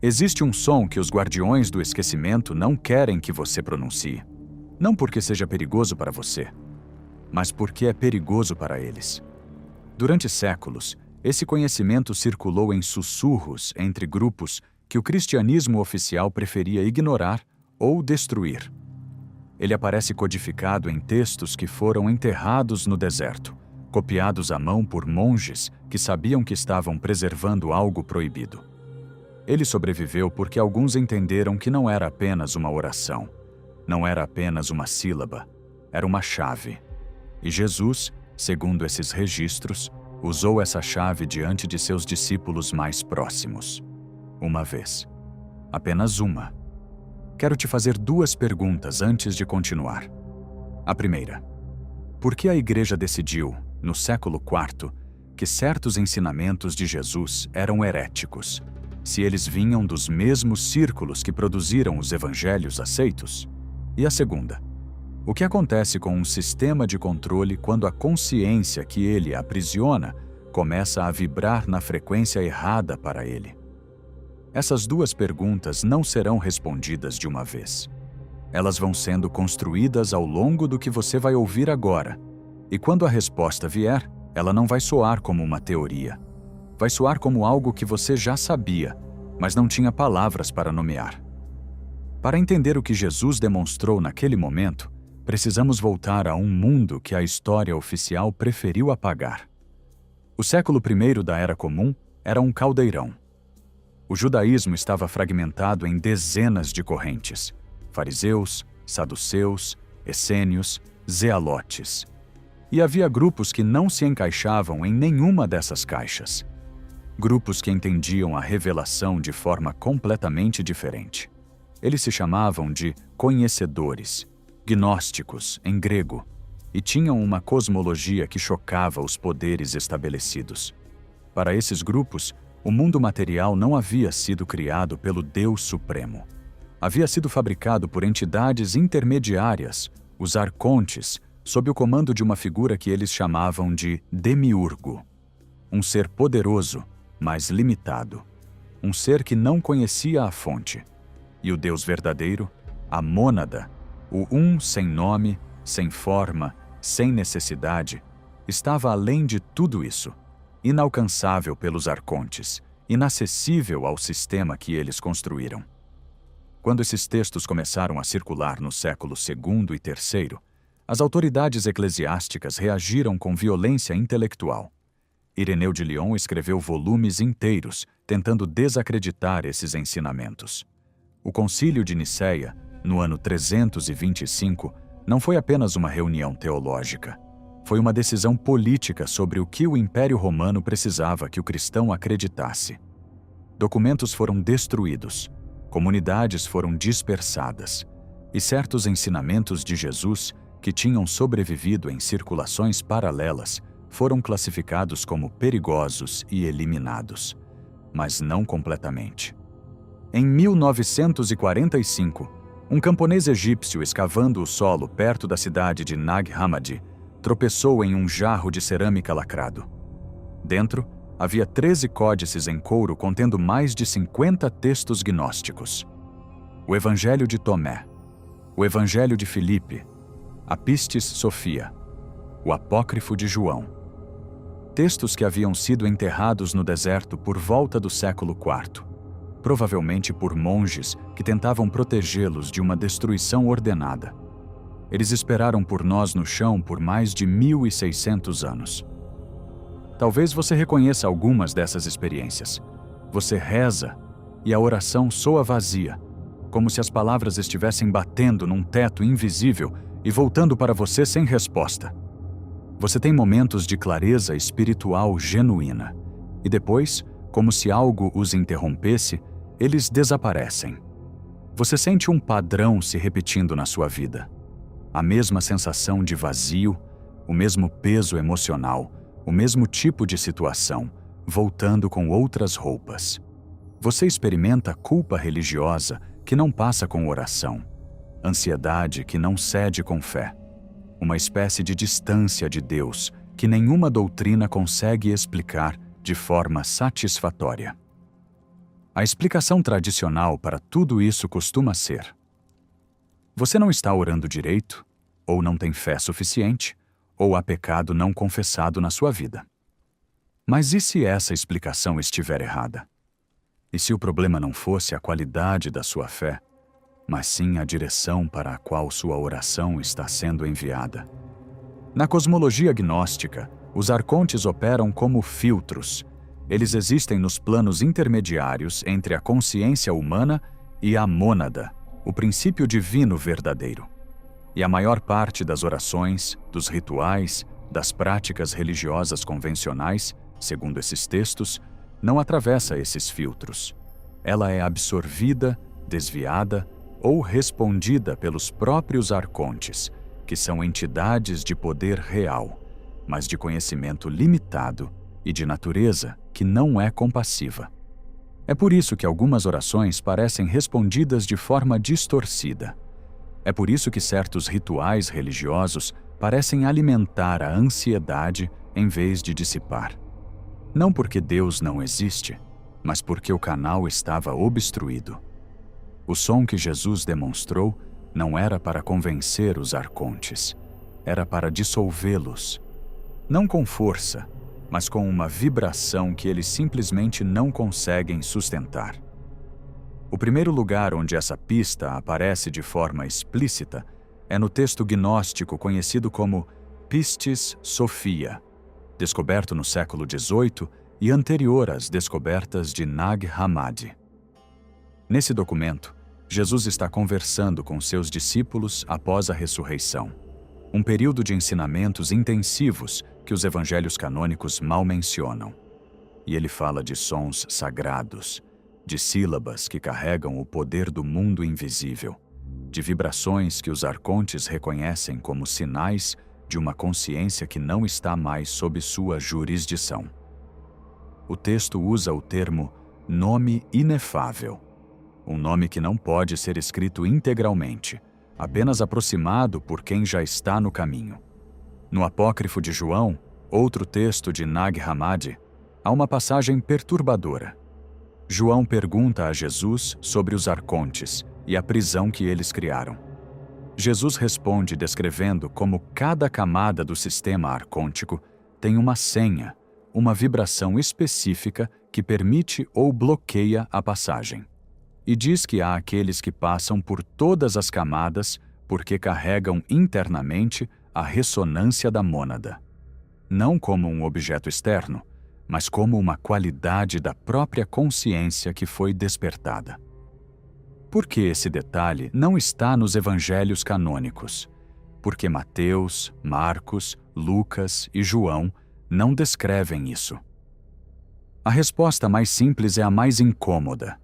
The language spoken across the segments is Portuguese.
Existe um som que os guardiões do esquecimento não querem que você pronuncie. Não porque seja perigoso para você, mas porque é perigoso para eles. Durante séculos, esse conhecimento circulou em sussurros entre grupos que o cristianismo oficial preferia ignorar ou destruir. Ele aparece codificado em textos que foram enterrados no deserto, copiados à mão por monges que sabiam que estavam preservando algo proibido. Ele sobreviveu porque alguns entenderam que não era apenas uma oração, não era apenas uma sílaba, era uma chave. E Jesus, segundo esses registros, usou essa chave diante de seus discípulos mais próximos. Uma vez. Apenas uma. Quero te fazer duas perguntas antes de continuar. A primeira: por que a Igreja decidiu, no século IV, que certos ensinamentos de Jesus eram heréticos, se eles vinham dos mesmos círculos que produziram os evangelhos aceitos? E a segunda: o que acontece com um sistema de controle quando a consciência que ele aprisiona começa a vibrar na frequência errada para ele? Essas duas perguntas não serão respondidas de uma vez. Elas vão sendo construídas ao longo do que você vai ouvir agora. E quando a resposta vier, ela não vai soar como uma teoria. Vai soar como algo que você já sabia, mas não tinha palavras para nomear. Para entender o que Jesus demonstrou naquele momento, precisamos voltar a um mundo que a história oficial preferiu apagar. O século I da Era Comum era um caldeirão. O judaísmo estava fragmentado em dezenas de correntes: fariseus, saduceus, essênios, zealotes. E havia grupos que não se encaixavam em nenhuma dessas caixas. Grupos que entendiam a revelação de forma completamente diferente. Eles se chamavam de conhecedores, gnósticos, em grego, e tinham uma cosmologia que chocava os poderes estabelecidos. Para esses grupos, o mundo material não havia sido criado pelo Deus Supremo. Havia sido fabricado por entidades intermediárias, os arcontes, sob o comando de uma figura que eles chamavam de demiurgo. Um ser poderoso, mas limitado. Um ser que não conhecia a fonte. E o Deus verdadeiro, a mônada, o um sem nome, sem forma, sem necessidade, estava além de tudo isso, inalcançável pelos arcontes, inacessível ao sistema que eles construíram. Quando esses textos começaram a circular no século II e III, as autoridades eclesiásticas reagiram com violência intelectual. Ireneu de Lyon escreveu volumes inteiros tentando desacreditar esses ensinamentos. O Concílio de Nicéia, no ano 325, não foi apenas uma reunião teológica. Foi uma decisão política sobre o que o Império Romano precisava que o cristão acreditasse. Documentos foram destruídos, comunidades foram dispersadas, e certos ensinamentos de Jesus, que tinham sobrevivido em circulações paralelas, foram classificados como perigosos e eliminados, mas não completamente. Em 1945, um camponês egípcio escavando o solo perto da cidade de Nag Hammadi tropeçou em um jarro de cerâmica lacrado. Dentro, havia 13 códices em couro contendo mais de 50 textos gnósticos. O Evangelho de Tomé, o Evangelho de Filipe, a Pistis Sophia, o Apócrifo de João. Textos que haviam sido enterrados no deserto por volta do século IV, provavelmente por monges que tentavam protegê-los de uma destruição ordenada. Eles esperaram por nós no chão por mais de 1600 anos. Talvez você reconheça algumas dessas experiências. Você reza e a oração soa vazia, como se as palavras estivessem batendo num teto invisível e voltando para você sem resposta. Você tem momentos de clareza espiritual genuína, e depois, como se algo os interrompesse, eles desaparecem. Você sente um padrão se repetindo na sua vida. A mesma sensação de vazio, o mesmo peso emocional, o mesmo tipo de situação, voltando com outras roupas. Você experimenta culpa religiosa que não passa com oração, ansiedade que não cede com fé, uma espécie de distância de Deus que nenhuma doutrina consegue explicar de forma satisfatória. A explicação tradicional para tudo isso costuma ser: você não está orando direito, ou não tem fé suficiente, ou há pecado não confessado na sua vida. Mas e se essa explicação estiver errada? E se o problema não fosse a qualidade da sua fé, mas sim a direção para a qual sua oração está sendo enviada? Na cosmologia gnóstica, os arcontes operam como filtros. Eles existem nos planos intermediários entre a consciência humana e a mônada, o princípio divino verdadeiro. E a maior parte das orações, dos rituais, das práticas religiosas convencionais, segundo esses textos, não atravessa esses filtros. Ela é absorvida, desviada ou respondida pelos próprios arcontes, que são entidades de poder real, mas de conhecimento limitado e de natureza que não é compassiva. É por isso que algumas orações parecem respondidas de forma distorcida. É por isso que certos rituais religiosos parecem alimentar a ansiedade em vez de dissipar. Não porque Deus não existe, mas porque o canal estava obstruído. O som que Jesus demonstrou não era para convencer os arcontes, era para dissolvê-los. Não com força, mas com uma vibração que eles simplesmente não conseguem sustentar. O primeiro lugar onde essa pista aparece de forma explícita é no texto gnóstico conhecido como Pistis Sophia, descoberto no século XVIII e anterior às descobertas de Nag Hammadi. Nesse documento, Jesus está conversando com seus discípulos após a ressurreição, um período de ensinamentos intensivos que os evangelhos canônicos mal mencionam. E ele fala de sons sagrados, de sílabas que carregam o poder do mundo invisível, de vibrações que os arcontes reconhecem como sinais de uma consciência que não está mais sob sua jurisdição. O texto usa o termo nome inefável, um nome que não pode ser escrito integralmente, apenas aproximado por quem já está no caminho. No Apócrifo de João, outro texto de Nag Hammadi, há uma passagem perturbadora. João pergunta a Jesus sobre os arcontes e a prisão que eles criaram. Jesus responde descrevendo como cada camada do sistema arcôntico tem uma senha, uma vibração específica que permite ou bloqueia a passagem. E diz que há aqueles que passam por todas as camadas porque carregam internamente a ressonância da mônada. Não como um objeto externo, mas como uma qualidade da própria consciência que foi despertada. Por que esse detalhe não está nos evangelhos canônicos? Porque Mateus, Marcos, Lucas e João não descrevem isso. A resposta mais simples é a mais incômoda,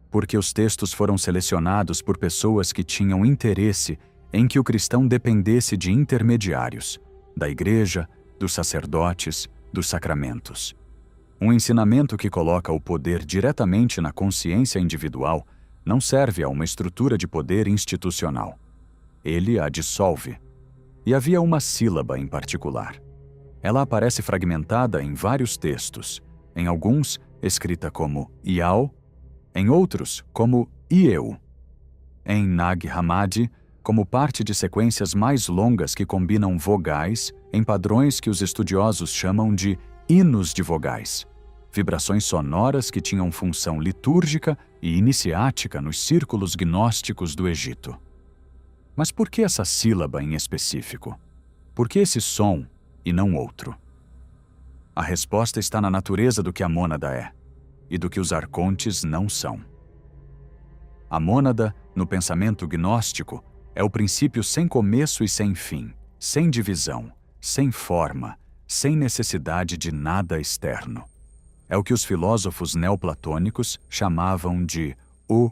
porque os textos foram selecionados por pessoas que tinham interesse em que o cristão dependesse de intermediários, da igreja, dos sacerdotes, dos sacramentos. Um ensinamento que coloca o poder diretamente na consciência individual não serve a uma estrutura de poder institucional. Ele a dissolve. E havia uma sílaba em particular. Ela aparece fragmentada em vários textos, em alguns escrita como Iau, em outros como Ieu. Em Nag Hammadi, como parte de sequências mais longas que combinam vogais em padrões que os estudiosos chamam de hinos de vogais, vibrações sonoras que tinham função litúrgica e iniciática nos círculos gnósticos do Egito. Mas por que essa sílaba em específico? Por que esse som e não outro? A resposta está na natureza do que a mônada é e do que os arcontes não são. A mônada, no pensamento gnóstico, é o princípio sem começo e sem fim, sem divisão, sem forma, sem necessidade de nada externo. É o que os filósofos neoplatônicos chamavam de o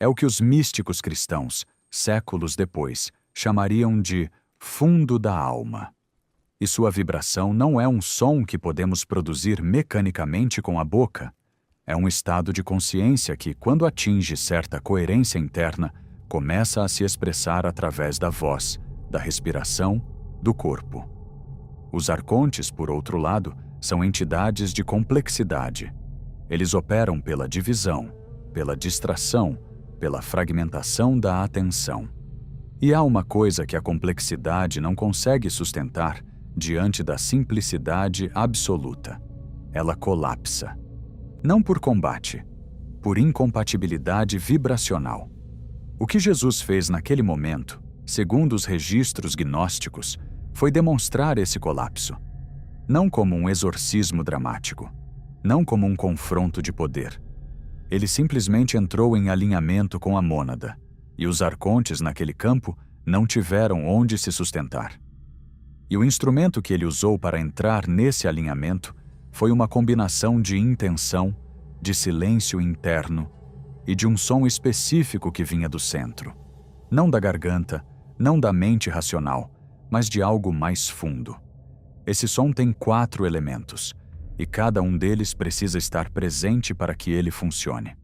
É o que os místicos cristãos, séculos depois, chamariam de fundo da alma. E sua vibração não é um som que podemos produzir mecanicamente com a boca. É um estado de consciência que, quando atinge certa coerência interna, começa a se expressar através da voz, da respiração, do corpo. Os arcontes, por outro lado, são entidades de complexidade. Eles operam pela divisão, pela distração, pela fragmentação da atenção. E há uma coisa que a complexidade não consegue sustentar diante da simplicidade absoluta. Ela colapsa. Não por combate, por incompatibilidade vibracional. O que Jesus fez naquele momento, segundo os registros gnósticos, foi demonstrar esse colapso. Não como um exorcismo dramático, não como um confronto de poder. Ele simplesmente entrou em alinhamento com a mônada, e os arcontes naquele campo não tiveram onde se sustentar. E o instrumento que ele usou para entrar nesse alinhamento foi uma combinação de intenção, de silêncio interno e de um som específico que vinha do centro. Não da garganta, não da mente racional, mas de algo mais fundo. Esse som tem 4 elementos, e cada um deles precisa estar presente para que ele funcione.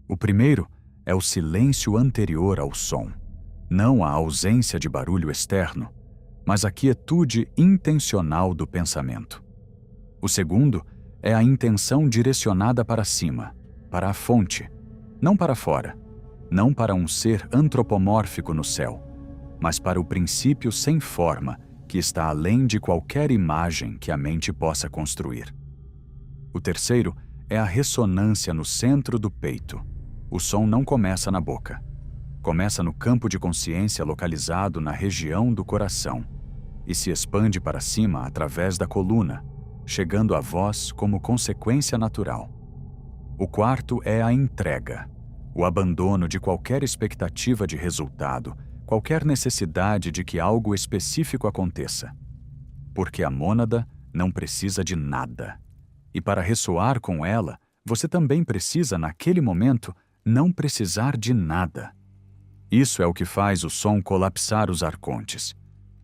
O primeiro é o silêncio anterior ao som, não a ausência de barulho externo, mas a quietude intencional do pensamento. O segundo é a intenção direcionada para cima, para a fonte, não para fora, não para um ser antropomórfico no céu, mas para o princípio sem forma que está além de qualquer imagem que a mente possa construir. O terceiro é a ressonância no centro do peito. O som não começa na boca. Começa no campo de consciência localizado na região do coração e se expande para cima através da coluna, chegando à voz como consequência natural. O quarto é a entrega, o abandono de qualquer expectativa de resultado, qualquer necessidade de que algo específico aconteça. Porque a mônada não precisa de nada. E para ressoar com ela, você também precisa, naquele momento, não precisar de nada. Isso é o que faz o som colapsar os arcontes.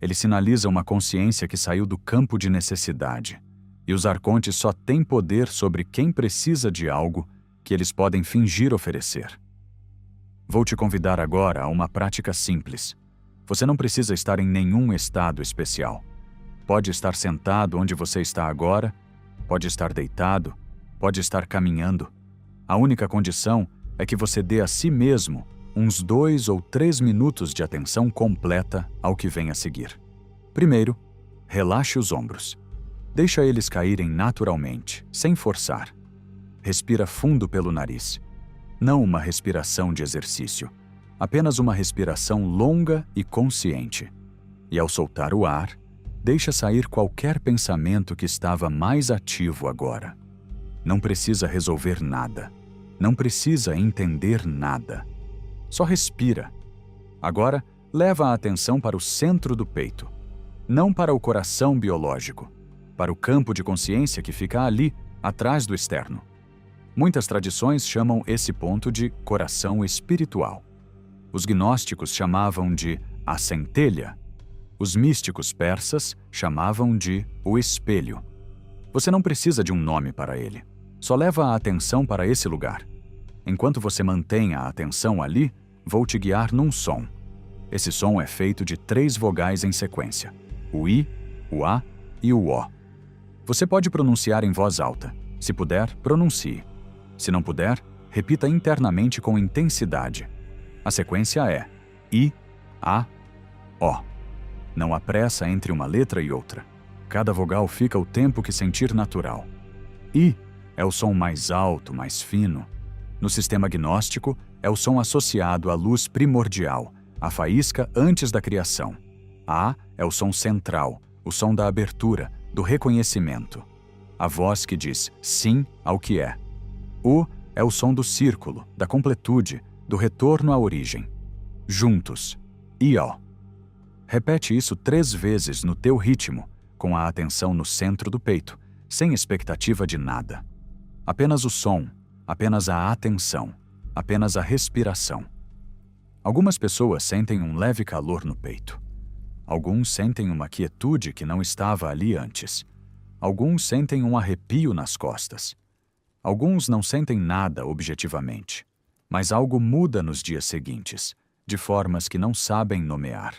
Ele sinaliza uma consciência que saiu do campo de necessidade. E os arcontes só têm poder sobre quem precisa de algo que eles podem fingir oferecer. Vou te convidar agora a uma prática simples. Você não precisa estar em nenhum estado especial. Pode estar sentado onde você está agora, pode estar deitado, pode estar caminhando. A única condição é que você dê a si mesmo uns 2 ou 3 minutos de atenção completa ao que vem a seguir. Primeiro, relaxe os ombros. Deixa eles caírem naturalmente, sem forçar. Respira fundo pelo nariz. Não uma respiração de exercício, apenas uma respiração longa e consciente. E ao soltar o ar, deixa sair qualquer pensamento que estava mais ativo agora. Não precisa resolver nada. Não precisa entender nada. Só respira. Agora, leva a atenção para o centro do peito. Não para o coração biológico, para o campo de consciência que fica ali, atrás do externo. Muitas tradições chamam esse ponto de coração espiritual. Os gnósticos chamavam de a centelha. Os místicos persas chamavam de o espelho. Você não precisa de um nome para ele. Só leva a atenção para esse lugar. Enquanto você mantém a atenção ali, vou te guiar num som. Esse som é feito de 3 vogais em sequência: o I, o A e o O. Você pode pronunciar em voz alta. Se puder, pronuncie. Se não puder, repita internamente com intensidade. A sequência é I, A, O. Não há pressa entre uma letra e outra. Cada vogal fica o tempo que sentir natural. I é o som mais alto, mais fino. No sistema gnóstico, é o som associado à luz primordial, a faísca antes da criação. A é o som central, o som da abertura, do reconhecimento. A voz que diz sim ao que é. O é o som do círculo, da completude, do retorno à origem. Juntos. I-O. Repete isso 3 vezes no teu ritmo, com a atenção no centro do peito, sem expectativa de nada. Apenas o som, apenas a atenção, apenas a respiração. Algumas pessoas sentem um leve calor no peito. Alguns sentem uma quietude que não estava ali antes. Alguns sentem um arrepio nas costas. Alguns não sentem nada objetivamente, mas algo muda nos dias seguintes, de formas que não sabem nomear.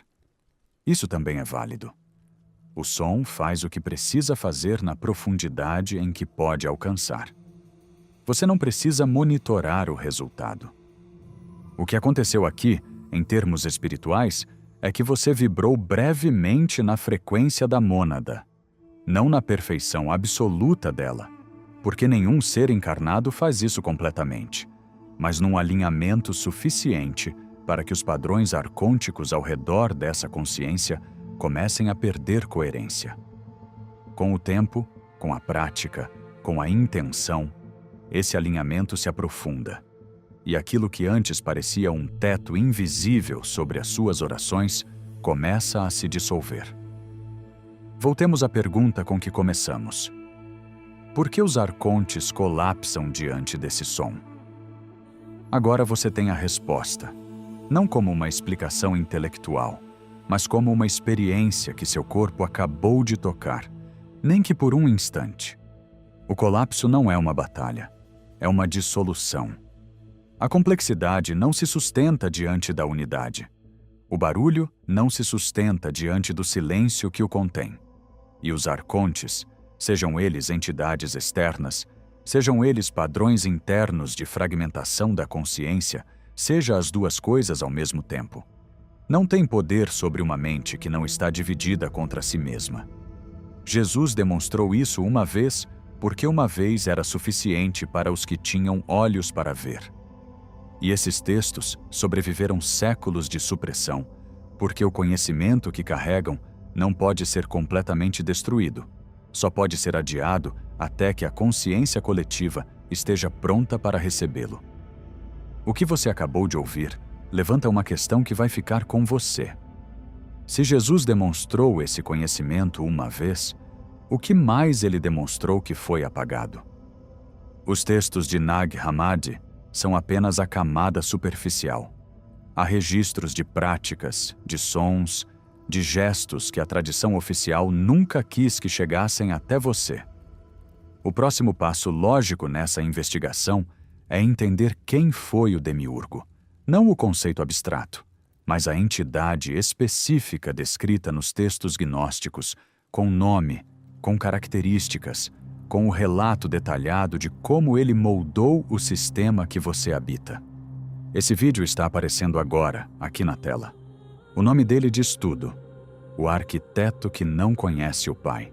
Isso também é válido. O som faz o que precisa fazer na profundidade em que pode alcançar. Você não precisa monitorar o resultado. O que aconteceu aqui, em termos espirituais, é que você vibrou brevemente na frequência da mônada, não na perfeição absoluta dela, porque nenhum ser encarnado faz isso completamente, mas num alinhamento suficiente para que os padrões arcônticos ao redor dessa consciência comecem a perder coerência. Com o tempo, com a prática, com a intenção, esse alinhamento se aprofunda, e aquilo que antes parecia um teto invisível sobre as suas orações começa a se dissolver. Voltemos à pergunta com que começamos. Por que os arcontes colapsam diante desse som? Agora você tem a resposta, não como uma explicação intelectual, mas como uma experiência que seu corpo acabou de tocar, nem que por um instante. O colapso não é uma batalha, é uma dissolução. A complexidade não se sustenta diante da unidade. O barulho não se sustenta diante do silêncio que o contém. E os arcontes, sejam eles entidades externas, sejam eles padrões internos de fragmentação da consciência, seja as duas coisas ao mesmo tempo, não têm poder sobre uma mente que não está dividida contra si mesma. Jesus demonstrou isso uma vez, porque uma vez era suficiente para os que tinham olhos para ver. E esses textos sobreviveram séculos de supressão, porque o conhecimento que carregam não pode ser completamente destruído, só pode ser adiado até que a consciência coletiva esteja pronta para recebê-lo. O que você acabou de ouvir levanta uma questão que vai ficar com você. Se Jesus demonstrou esse conhecimento uma vez, o que mais ele demonstrou que foi apagado? Os textos de Nag Hammadi são apenas a camada superficial. Há registros de práticas, de sons, de gestos que a tradição oficial nunca quis que chegassem até você. O próximo passo lógico nessa investigação é entender quem foi o demiurgo, não o conceito abstrato, mas a entidade específica descrita nos textos gnósticos, com nome, com características, com o relato detalhado de como ele moldou o sistema que você habita. Esse vídeo está aparecendo agora, aqui na tela. O nome dele diz tudo: o arquiteto que não conhece o Pai.